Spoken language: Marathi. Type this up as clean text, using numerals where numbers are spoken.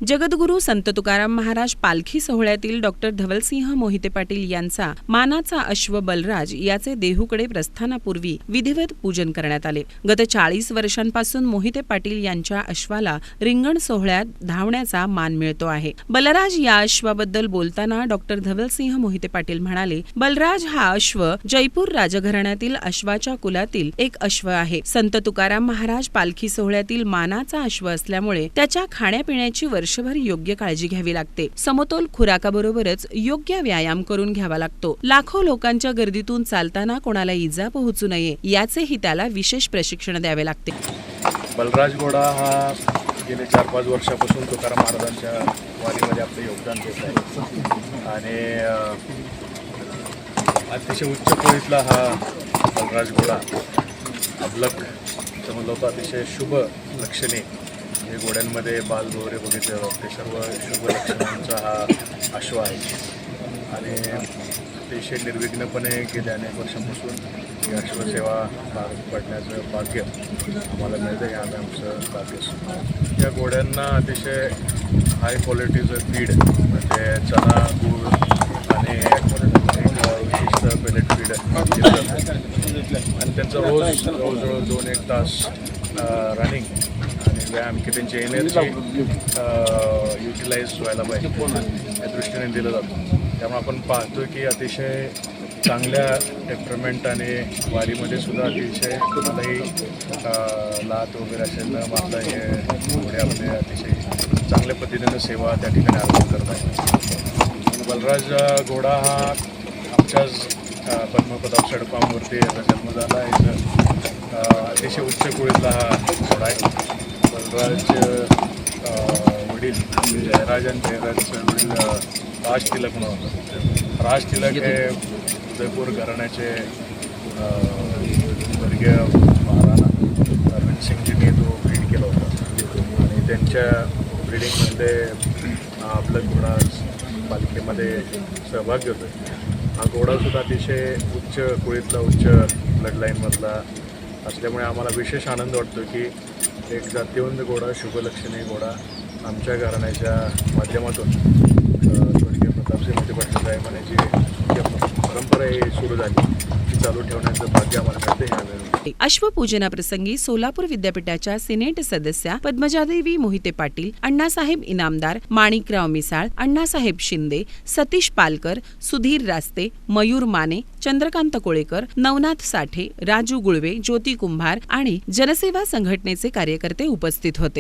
जगद्गुरू संत तुकाराम महाराज पालखी सोहळ्यातील डॉक्टर धवलसिंह मोहिते पाटील यांचा मानाचा अश्व बलराज याचे देहूकडे प्रस्थानापूर्वी विधिवत पूजन करण्यात आले. गत 40 वर्षांपासून मोहिते पाटील यांच्या अश्वाला रिंगण सोहळ्यात धावण्याचा मान मिळतो आहे. बलराज या अश्वाबद्दल बोलताना डॉक्टर धवलसिंह मोहिते पाटील म्हणाले, बलराज हा अश्व जयपूर राजघराण्यातील अश्वाच्या कुलातील एक अश्व आहे. संत तुकाराम महाराज पालखी सोहळ्यातील मानाचा अश्व असल्यामुळे त्याच्या खाण्यापिण्याची वर्षभर योग्य काळजी घ्यावी लागते. समतोल खुराकाबरोबरच योग्य व्यायाम करून घ्यावा लागतो. लाखो लोकांच्या गर्दीतून चालताना कोणाला इजा पोहोचू नये याचेही त्याला विशेष प्रशिक्षण द्यावे लागते. बलराज घोडा हा गेले 4-5 वर्षापासून तुकाराम महाराजांच्या वारीमध्ये आपले योगदान देत आहे आणि अतिशय उच्च कोळीतला हा बलराज घोडा अबलक समजलं होतं. अतिशय शुभ लक्षणे हे घोड्यांमध्ये बालभोवरे बघितले जातात ते सर्व शुभ लक्षणांचा हा अश्व आहे आणि अतिशय निर्विघ्नपणे गेल्या अनेक वर्षांपासून ही अश्वसेवा पार पडण्याचं भाग्य आम्हाला मिळतं. हे आम्ही आमचं भाग्य. या घोड्यांना अतिशय हाय क्वालिटीचं फीड म्हणजे चणा गूळ आणि विशिष्ट पेलेट फीड आणि त्यांचं रोज जवळजवळ 2-1 तास रनिंग आणि व्यायाम की त्यांची एनर्जी युटिलाइज व्हायला पाहिजे या दृष्टीने दिलं जातं. त्यामुळे आपण पाहतो की अतिशय चांगल्या टेम्परमेंट आणि वारीमध्ये सुद्धा अतिशय कुणालाही लात वगैरे असेल न मारता हे घोड्यामध्ये अतिशय चांगल्या पद्धतीनं सेवा त्या ठिकाणी अर्पण करत आहे. बलराज घोडा हा आमच्याच पद्मप्रताप सडपामवरती याचा जन्म झाला आहे. अतिशय उच्च कुळीतला हा घोडा आहे. बलराज वडील जयराज आणि जयराजचं वडील राज तिलक म्हणून होतं. राज तिलक हे उदयपूर घराण्याचे स्वर्गीय महाराणा रणसिंगजींनी तो ब्रीड केला होता आणि त्यांच्या ब्रीडिंगमध्ये आपला घोडा पालखीमध्ये सहभागी होतो. हा घोडासुद्धा अतिशय उच्च कुळीतला उच्च ब्लडलाईनमधला असल्यामुळे आम्हाला विशेष आनंद वाटतो की एक जातीवंत घोडा शुभलक्षणी घोडा आमच्या घराण्याच्या माध्यमातून स्वर्गीय प्रतापसिंह मोहिते पाटील साहेबांनी जी परंपरा ही सुरू झाली ती चालू ठेवण्याचं भाग्य आम्हाला मिळते. अश्वपूजनाप्रसंगी सोलापूर विद्यापीठाच्या सिनेट सदस्या पद्मजादेवी मोहिते पाटील, अण्णासाहेब इनामदार, माणिकराव मिसाळ, अण्णासाहेब शिंदे, सतीश पालकर, सुधीर रास्ते, मयूर माने, चंद्रकांत कोळेकर, नवनाथ साठे, राजू गुळवे, ज्योती कुंभार आणि जनसेवा संघटनेचे कार्यकर्ते उपस्थित होते.